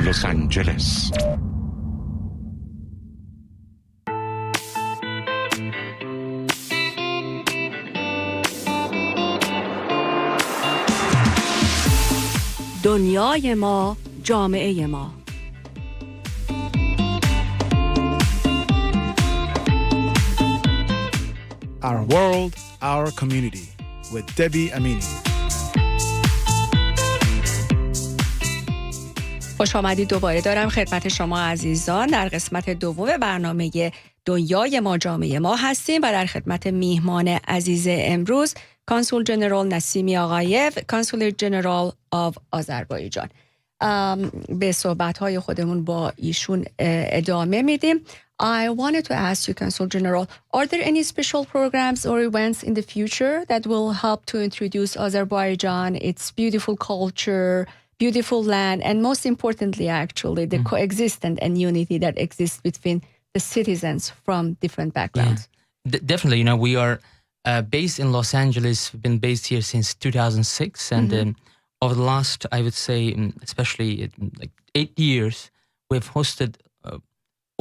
لس آنجلس. دنیای ما، جامعه ما. Our world, our community with Debbie Amini. خوش آمدید دوباره دارم خدمت شما عزیزان. در قسمت دوم برنامه دنیای ما جامعه ما هستیم و در خدمت میهمان عزیز امروز کانسول جنرال نسیمی آقایف، کانسولر جنرال آف آذربایجان. به صحبت‌های خودمون با ایشون ادامه میدیم. I wanted to ask you, Consul General, are there any special programs or events in the future that will help to introduce Azerbaijan, its beautiful culture, beautiful land, and most importantly, actually, the coexistence and unity that exists between the citizens from different backgrounds? Yeah. Definitely, you know, we are based in Los Angeles. We've been based here since 2006, and over the last, I would say, especially like 8 years, we've hosted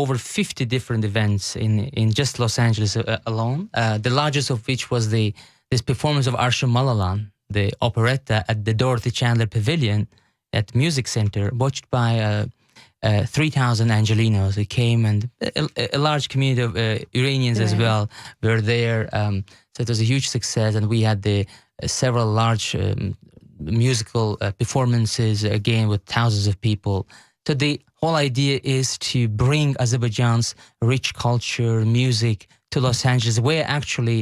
over 50 different events in just Los Angeles alone. The largest of which was this performance of Arsham Malalan, the operetta at the Dorothy Chandler Pavilion at Music Center, watched by 3,000 Angelenos who came, and a large community of Iranians as well were there. So it was a huge success, and we had several large musical performances again with thousands of people. So the whole idea is to bring Azerbaijan's rich culture, music to Los Angeles, where actually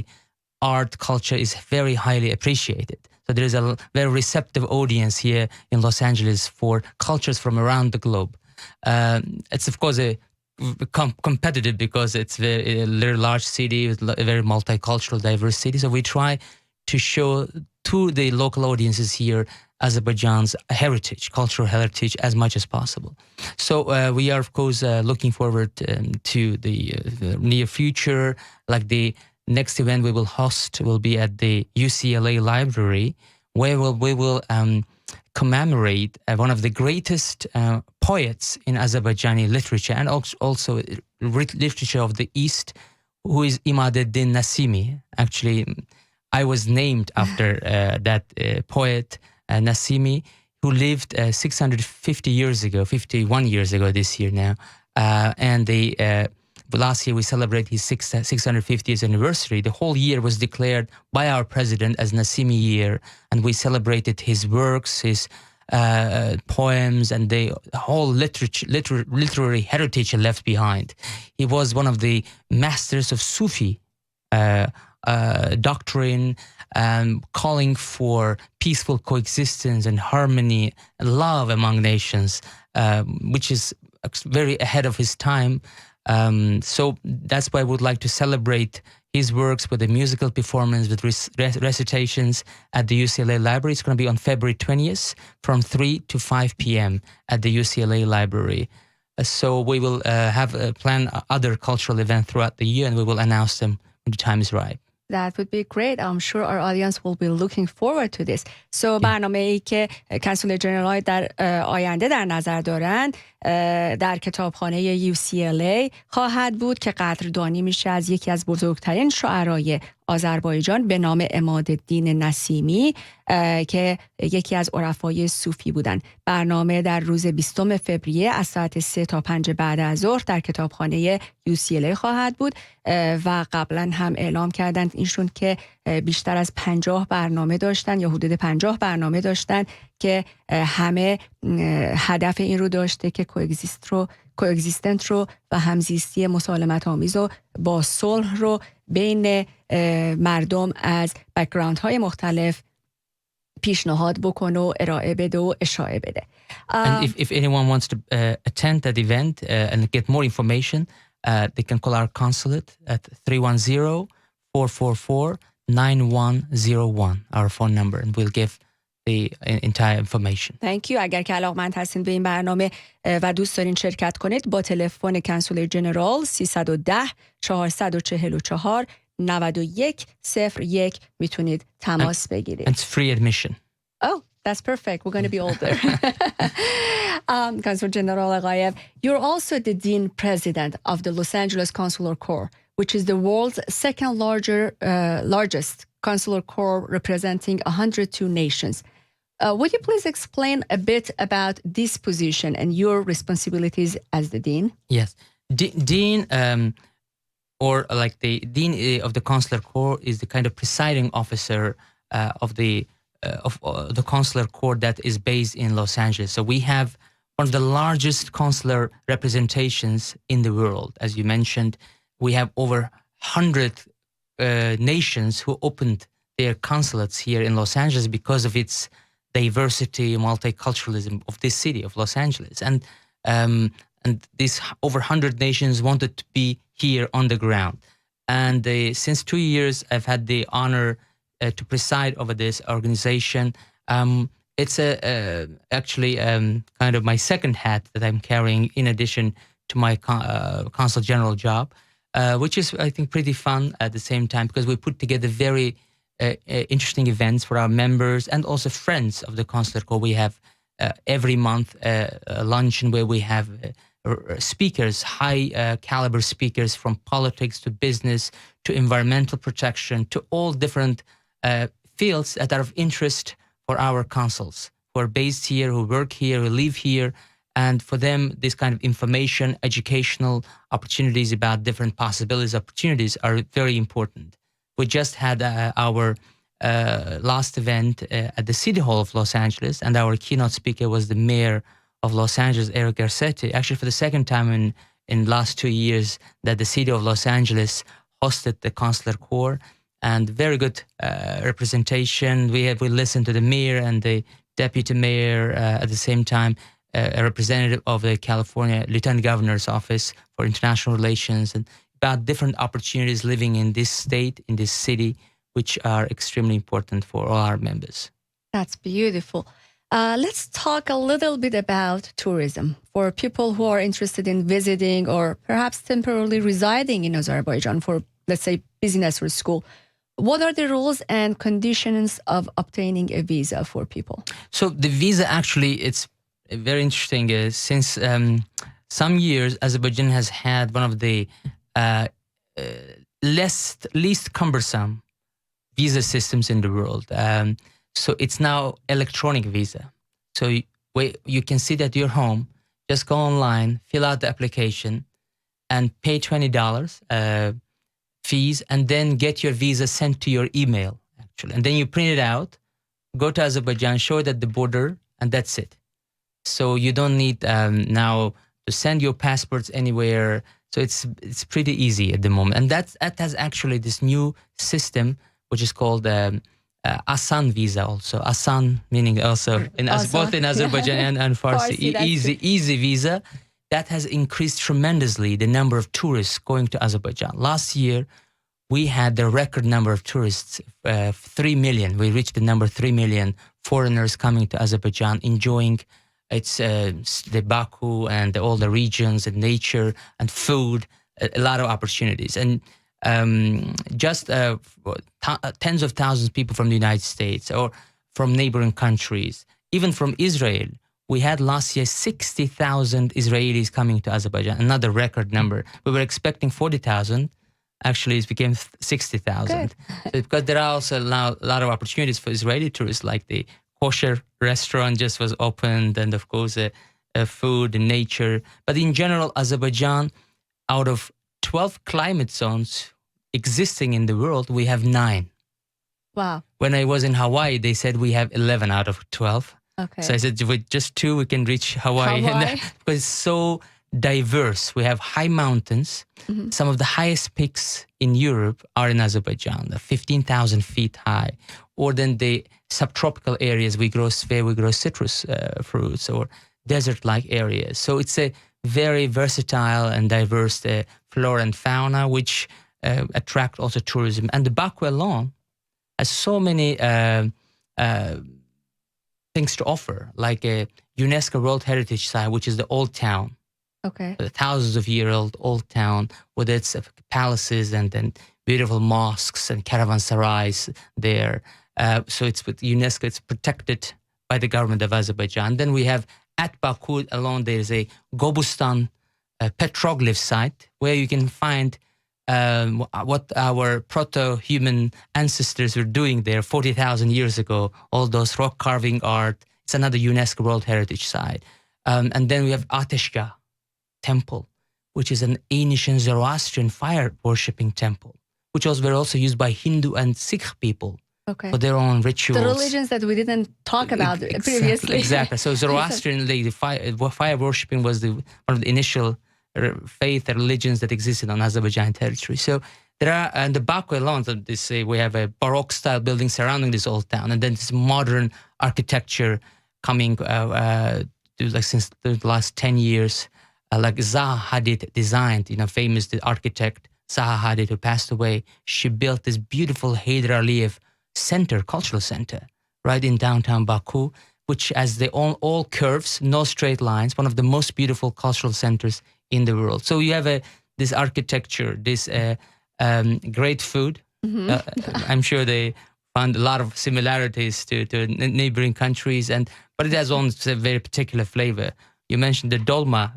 art culture is very highly appreciated. So there is a very receptive audience here in Los Angeles for cultures from around the globe. It's of course a competitive because it's a very large city with a very multicultural, diverse city. So we try to show to the local audiences here Azerbaijan's heritage, cultural heritage, as much as possible. So we are, of course, looking forward to the near future. Like the next event we will host will be at the UCLA Library, where we will commemorate one of the greatest poets in Azerbaijani literature and also literature of the East, who is Imadeddin Nasimi. Actually, I was named after that poet, Nasimi, who lived 650 years ago, 51 years ago this year now. And last year we celebrated his 650th anniversary. The whole year was declared by our president as Nasimi year, and we celebrated his works, his poems, and the whole literary heritage he left behind. He was one of the masters of Sufi doctrine, calling for peaceful coexistence and harmony and love among nations, which is very ahead of his time. So that's why I would like to celebrate his works with a musical performance with recitations at the UCLA Library. It's going to be on February 20th from 3 to 5 p.m. at the UCLA Library. So we will have plan other cultural events throughout the year, and we will announce them when the time is right. That would be great. I'm sure our audience will be looking forward to this. So برنامه‌ای که کانسول جنرال در آینده در نظر دارند در کتابخانه UCLA خواهد بود که قدردانی میشه از یکی از بزرگترین شاعرای آذربایجان به نام عمادالدین نسیمی که یکی از عرفای صوفی بودند. برنامه در روز 20 فوریه از ساعت 3 تا 5 بعد از ظهر در کتابخانه UCLA خواهد بود و قبلا هم اعلام کردند ایشون که بیشتر از 50 برنامه داشتن یا حدود 50 برنامه داشتن که همه هدف این رو داشته که کوگزیستنت رو و همزیستی مسالمت آمیز و با صلح رو بین مردم از بک‌گراند های مختلف پیشنهاد بکنه و ارائه بده و اشاعه بده. And if anyone wants to attend that event and get more information, they can call our consulate at 310-444-9101, our phone number, and we'll give the entire information. Thank you. اگر که علاقمند هستین به این برنامه و دوست دارین شرکت کنید با تلفن کانسولر جنرال 310-444-9101 میتونید تماس بگیرید. And it's free admission. Oh, that's perfect. We're going to be older. Consul General Aghayev, you're also the Dean President of the Los Angeles Consular Corps, which is the world's second largest consular corps representing 102 nations. Would you please explain a bit about this position and your responsibilities as the Dean? Yes. Dean, or like the Dean of the Consular Corps, is the kind of presiding officer of the Consular Corps that is based in Los Angeles. So we have one of the largest consular representations in the world. As you mentioned, we have over 100 nations who opened their consulates here in Los Angeles because of its diversity, multiculturalism of this city of Los Angeles. And these over 100 nations wanted to be here on the ground. And since 2 years, I've had the honor to preside over this organization. It's actually kind of my second hat that I'm carrying in addition to my consul general job, which is, I think, pretty fun at the same time because we put together very interesting events for our members and also friends of the Consular Corps. We have every month a luncheon where we have speakers, high caliber speakers from politics to business to environmental protection to all different fields that are of interest for our consuls who are based here, who work here, who live here. And for them, this kind of information, educational opportunities about different possibilities, opportunities are very important. We just had our last event at the City Hall of Los Angeles, and our keynote speaker was the mayor of Los Angeles, Eric Garcetti. Actually, for the second time in last 2 years that the City of Los Angeles hosted the Consular Corps, and very good representation. We listened to the mayor and the deputy mayor at the same time, a representative of the California Lieutenant Governor's Office for International Relations, and about different opportunities living in this state, in this city, which are extremely important for all our members. That's beautiful. Let's talk a little bit about tourism for people who are interested in visiting or perhaps temporarily residing in Azerbaijan for, let's say, business or school. What are the rules and conditions of obtaining a visa for people? So the visa, actually, it's very interesting. Since some years, Azerbaijan has had one of the least cumbersome visa systems in the world. So it's now electronic visa. So you can sit at your home, just go online, fill out the application, and pay $20 fees, and then get your visa sent to your email, actually. And then you print it out, go to Azerbaijan, show it at the border, and that's it. So you don't need now to send your passports anywhere. So it's pretty easy at the moment. And that has actually this new system, which is called Asan visa also. Asan meaning also both in Azerbaijan and Farsi. Easy visa. That has increased tremendously the number of tourists going to Azerbaijan. Last year, we had the record number of tourists, 3 million. We reached the number 3 million foreigners coming to Azerbaijan, enjoying the Baku and all the regions and nature and food, a lot of opportunities. And just tens of thousands of people from the United States or from neighboring countries, even from Israel. We had last year 60,000 Israelis coming to Azerbaijan, another record number. We were expecting 40,000. Actually, it became 60,000. So because there are also a lot of opportunities for Israeli tourists, like the kosher restaurant just was opened, and of course, food and nature. But in general, Azerbaijan, out of 12 climate zones existing in the world, we have 9. Wow. When I was in Hawaii, they said we have 11 out of 12. Okay. So I said, with just 2, we can reach Hawaii. Because it's so diverse. We have high mountains. Mm-hmm. Some of the highest peaks in Europe are in Azerbaijan, 15,000 feet high. Or then the subtropical areas, we grow citrus fruits or desert-like areas. So it's a very versatile and diverse flora and fauna, which attract also tourism. And the Baku alone has so many things to offer, like a UNESCO World Heritage Site, which is the Old Town. Okay. Thousands of year old town with its palaces and then beautiful mosques and caravanserais there. So it's with UNESCO, it's protected by the government of Azerbaijan. Then we have at Baku alone, there is a Gobustan petroglyph site where you can find what our proto-human ancestors were doing there 40,000 years ago, all those rock carving art. It's another UNESCO World Heritage Site. And then we have Ateshgah Temple, which is an ancient Zoroastrian fire worshipping temple, which was were also used by Hindu and Sikh people for their own rituals. The religions that we didn't talk about previously. Exactly. So Zoroastrian, the fire worshipping was one of the initial faith religions that existed on Azerbaijan territory. So there are, and the Baku alone, we have a Baroque style building surrounding this old town, and then this modern architecture coming since the last 10 years, like Zaha Hadid designed, famous architect Zaha Hadid, who passed away. She built this beautiful Heydar Aliyev center, cultural center, right in downtown Baku, which has all curves, no straight lines, one of the most beautiful cultural centers in the world. So you have this architecture, this great food. I'm sure they found a lot of similarities to neighboring countries, but it has own very particular flavor. You mentioned the Dolma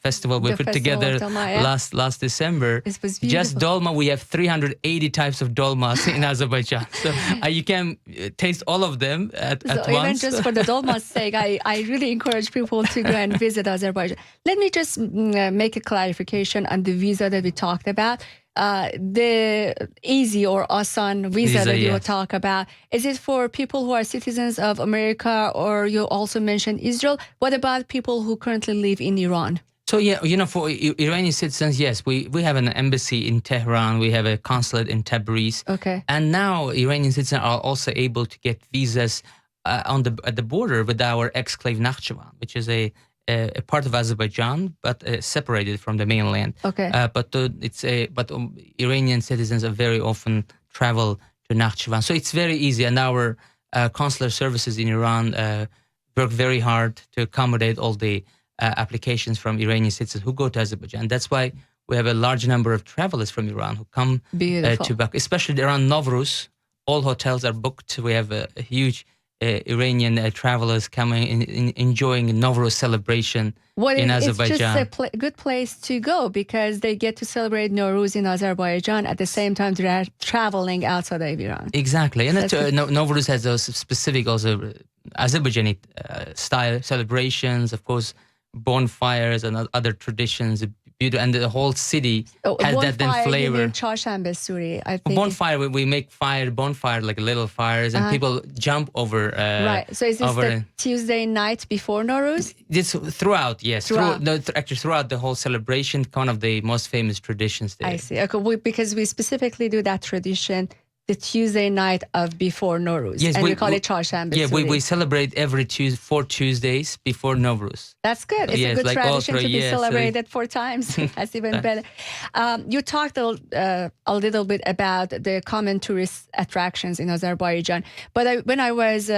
festival we put together last December. It was beautiful. Just Dolma, we have 380 types of dolmas in Azerbaijan. So you can taste all of them at once. Even just for the dolma's sake, I really encourage people to go and visit Azerbaijan. Let me just make a clarification on the visa that we talked about. The easy or Asan visa that you talk about, is it for people who are citizens of America, or you also mentioned Israel? What about people who currently live in Iran? So for Iranian citizens, yes, we have an embassy in Tehran, we have a consulate in Tabriz. Okay. And now Iranian citizens are also able to get visas at the border with our exclave Nakhchivan, which is a part of Azerbaijan, but separated from the mainland. Okay. But Iranian citizens are very often travel to Nakhchivan, so it's very easy. And our consular services in Iran work very hard to accommodate all the applications from Iranian citizens who go to Azerbaijan. That's why we have a large number of travelers from Iran who come to Baku, especially around Novruz. All hotels are booked. We have a huge Iranian travelers coming enjoying Novruz celebration in Azerbaijan. It's just a good place to go because they get to celebrate Nowruz in Azerbaijan at the same time they're traveling outside of Iran. Exactly, and Novruz has those specific also Azerbaijani style celebrations, of course, bonfires and other traditions. And the whole city has that then flavor. Charshanbe Suri, I think. Bonfire, we make bonfire like little fires, and people jump over. Right. So is this the Tuesday night before Nowruz? This throughout, yes. Actually, throughout the whole celebration, one of the most famous traditions there. I see. Okay, because we specifically do that tradition the Tuesday night of before Nowruz. Yes, and we call it Charshanbe. Yeah, we celebrate every 4 Tuesdays before Nowruz. That's good. It's a good tradition to be celebrated 4 times. That's even better. You talked a little bit about the common tourist attractions in Azerbaijan, but when I was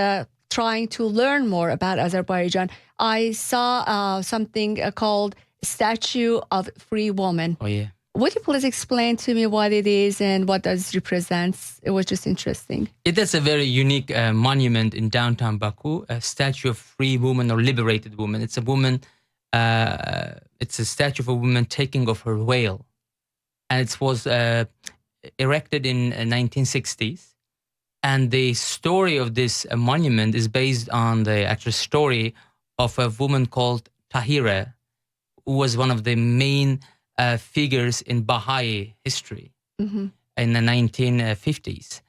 trying to learn more about Azerbaijan, I saw something called Statue of Free Woman. Oh, yeah. Would you please explain to me what it is and what does it represents? It was just interesting. That's a very unique monument in downtown Baku, a statue of free woman or liberated woman. It's a woman, it's a statue of a woman taking off her veil. And it was erected in 1960s. And the story of this monument is based on the actual story of a woman called Tahira, who was one of the main figures in Baha'i history in the 1950s.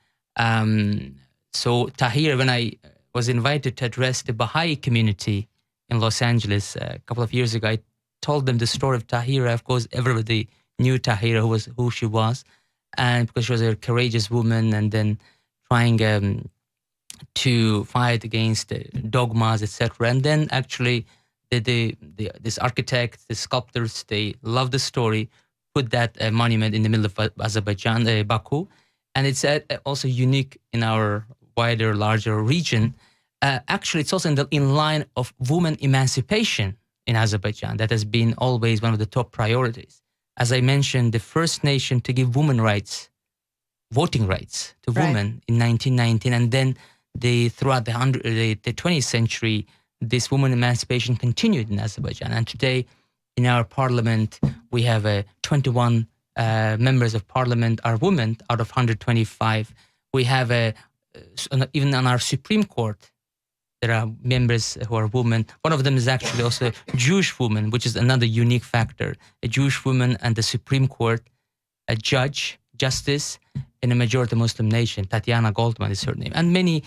So Tahir, when I was invited to address the Baha'i community in Los Angeles a couple of years ago, I told them the story of Tahira. Of course, everybody knew Tahira, who she was, and because she was a courageous woman, and then trying to fight against dogmas, etc. And then actually this architect, the sculptors, they love the story, put that monument in the middle of Azerbaijan, Baku. And it's also unique in our wider, larger region. Actually, it's also in line of women emancipation in Azerbaijan. That has been always one of the top priorities. As I mentioned, the first nation to give women rights, voting rights to women in 1919. And then throughout the 20th century, this women emancipation continued in Azerbaijan. And today, in our parliament, we have 21 members of parliament are women out of 125. We have even on our Supreme Court, there are members who are women. One of them is actually also a Jewish woman, which is another unique factor. A Jewish woman and the Supreme Court, a justice in a majority Muslim nation. Tatiana Goldman is her name. And many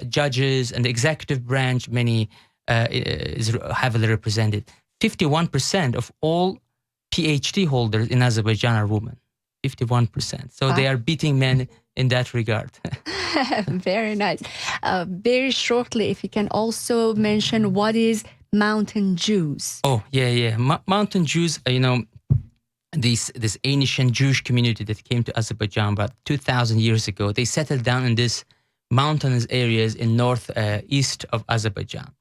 judges and the executive branch, many is heavily represented. 51% of all PhD holders in Azerbaijan are women. 51%. So they are beating men in that regard. Very nice. Very shortly, if you can also mention what is Mountain Jews. Oh, yeah. Mountain Jews, this ancient Jewish community that came to Azerbaijan about 2,000 years ago, they settled down in this mountainous areas in northeast of Azerbaijan.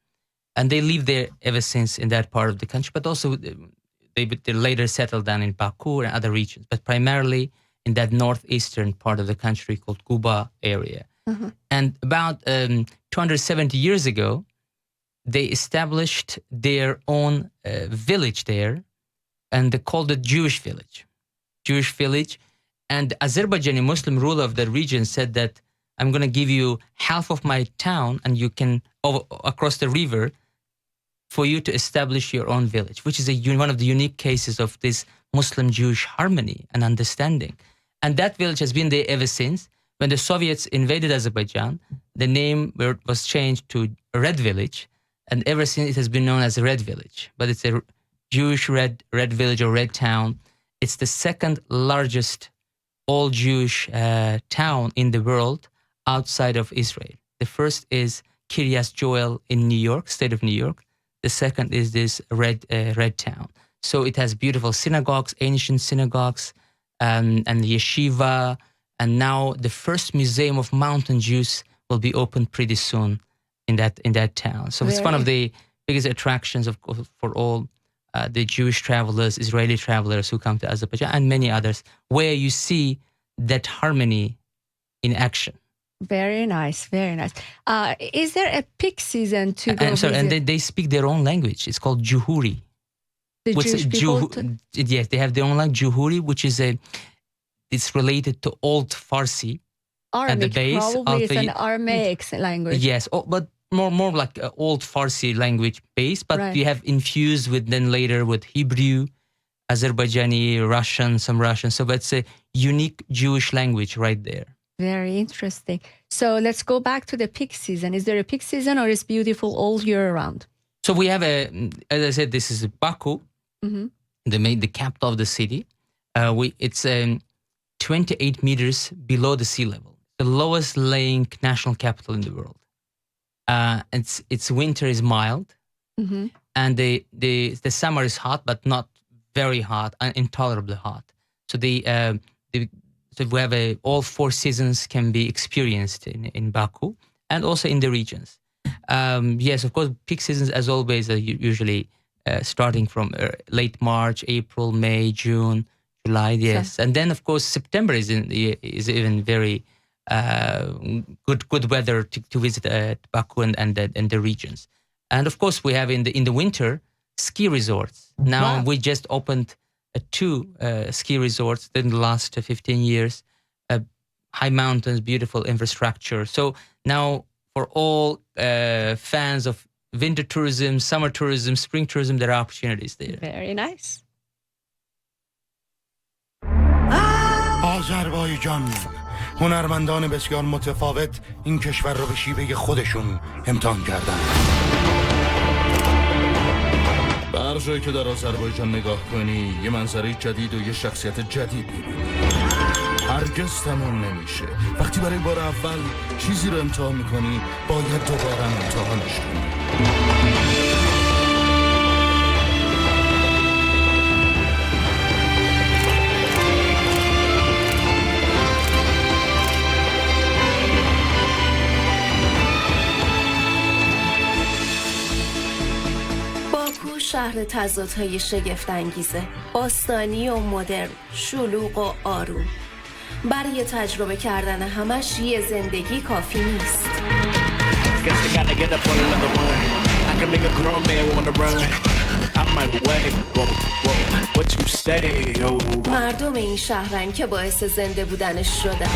And they lived there ever since in that part of the country, but also they later settled down in Baku and other regions, but primarily in that northeastern part of the country called Guba area. Mm-hmm. And about 270 years ago, they established their own village there, and they called it Jewish village. And the Azerbaijani Muslim ruler of the region said that I'm going to give you half of my town and you can, across the river, for you to establish your own village, which is one of the unique cases of this Muslim-Jewish harmony and understanding. And that village has been there ever since. When the Soviets invaded Azerbaijan, the name was changed to Red Village, and ever since it has been known as Red Village. But it's a Jewish red village or red town. It's the second largest all-Jewish town in the world outside of Israel. The first is Kiryas Joel in New York, state of New York. The second is this red town. So it has beautiful synagogues, ancient synagogues, and yeshiva. And now the first museum of mountain Jews will be opened pretty soon in that town. So it's one of the biggest attractions for all the Jewish travelers, Israeli travelers who come to Azerbaijan, and many others, where you see that harmony in action. Very nice, very nice. Is there a peak season to go visit? And they speak their own language. It's called Juhuri. The Jewish people? Yes, they have their own language, Juhuri, which is it's related to Old Farsi. Aramaic, at the base probably it's an Aramaic language. Yes, but more like Old Farsi language base, but you have infused with then later with Hebrew, Azerbaijani, Russian, some Russian. So it's a unique Jewish language right there. Very interesting. So let's go back to the peak season. Is there a peak season or is beautiful all year round? So we have as I said, this is Baku, the capital of the city. It's 28 meters below the sea level, the lowest laying national capital in the world. Its winter is mild, and the summer is hot, but not very hot, intolerably hot. So so we have all four seasons can be experienced in Baku and also in the regions. Yes, of course, peak seasons, as always, are usually starting from late March, April, May, June, July. Yes, and then of course September is even very good weather to visit Baku and the regions. And of course, we have in the winter ski resorts. Now we just opened 2 ski resorts in the last 15 years. High mountains, beautiful infrastructure. So now for all fans of winter tourism, summer tourism, spring tourism, there are opportunities there. Very nice. آذربایجان هنرمندان بسیار متفاوت این کشور رو به شیوه خودشون امتحان کردن. به هر جایی که در آذربایجان نگاه کنی یه منظره جدید و یه شخصیت جدید می‌بینی. هرگز تموم نمیشه. وقتی برای بار اول چیزی رو امتحان می‌کنی باید دوباره امتحانش کنی. شهر تضادهای شگفت انگیزه، باستانی و مدرن، شلوغ و آروم. برای تجربه کردن همش یه زندگی کافی نیست. I can make a grown man wanna run. I'm my way. Whoa, whoa, what you say, yo? مردم این شهرن که باعث زنده بودنش شدن.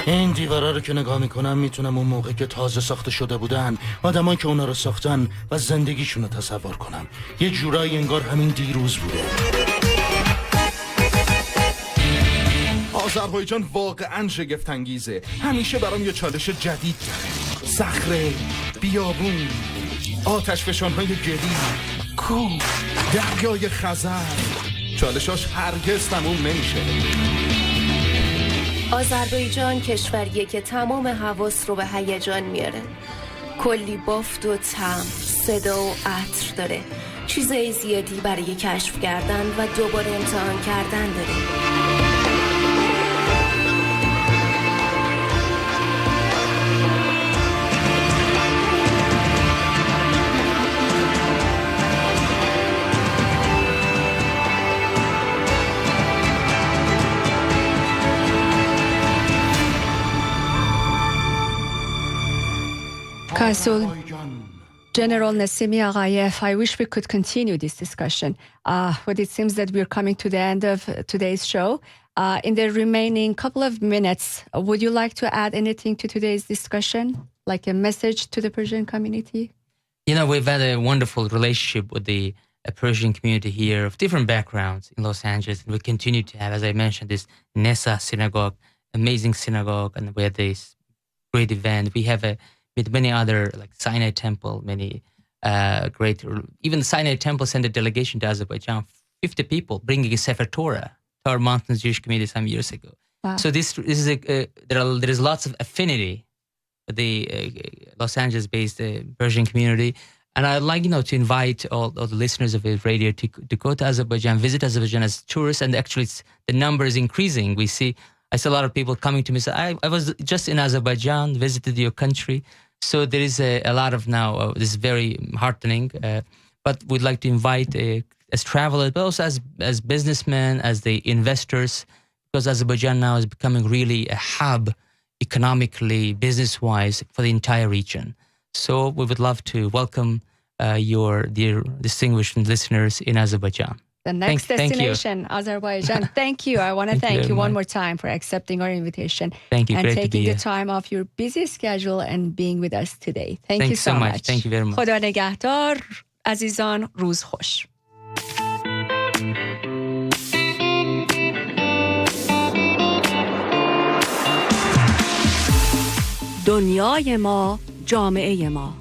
این دیوارا رو که نگاه میکنم میتونم اون موقع که تازه ساخته شده بودن آدمان که اونا رو ساختن و زندگیشون رو تصور کنم. یه جورایی انگار همین دیروز بوده. آذربایجان واقعا شگفت انگیزه. همیشه برام یه چالش جدید داره. صخره، بیابون، آتش فشانهای گلی، کوه، دریای خزر. چالشاش هرگز تموم نمیشه. آذربایجان کشوریه که تمام حواس رو به هیجان میاره. کلی بافت و طعم، صدا و عطر داره. چیزای زیادی برای کشف کردن و دوباره امتحان کردن داره. Consul General Nassimi Aghayev, I wish we could continue this discussion, but it seems that we're coming to the end of today's show. In the remaining couple of minutes, would you like to add anything to today's discussion, like a message to the Persian community? You know, we've had a wonderful relationship with the Persian community here of different backgrounds in Los Angeles. And we continue to have, as I mentioned, this Nessa synagogue, amazing synagogue, and we had this great event. We have with many other, like Sinai Temple, many great, even Sinai Temple sent a delegation to Azerbaijan, 50 people bringing a Sefer Torah to our Mountains Jewish community some years ago. Wow. So this is there is lots of affinity with the Los Angeles-based Persian community. And I'd like, to invite all the listeners of his radio to go to Azerbaijan, visit Azerbaijan as tourists. And actually, the number is increasing. I see a lot of people coming to me. So I was just in Azerbaijan, visited your country. So there is a lot of now, this is very heartening. But we'd like to invite as travelers, but also as businessmen, as the investors, because Azerbaijan now is becoming really a hub economically, business-wise for the entire region. So we would love to welcome your dear distinguished listeners in Azerbaijan. The next destination, Azerbaijan. Thank you. I want to thank you one more time for accepting our invitation. Thank you. And Great to be taking here. the time off your busy schedule and being with us today. Thank you so much. Thank you very much. خدا نگهدار. عزیزان روز خوش. دنیای ما، جامعه ما.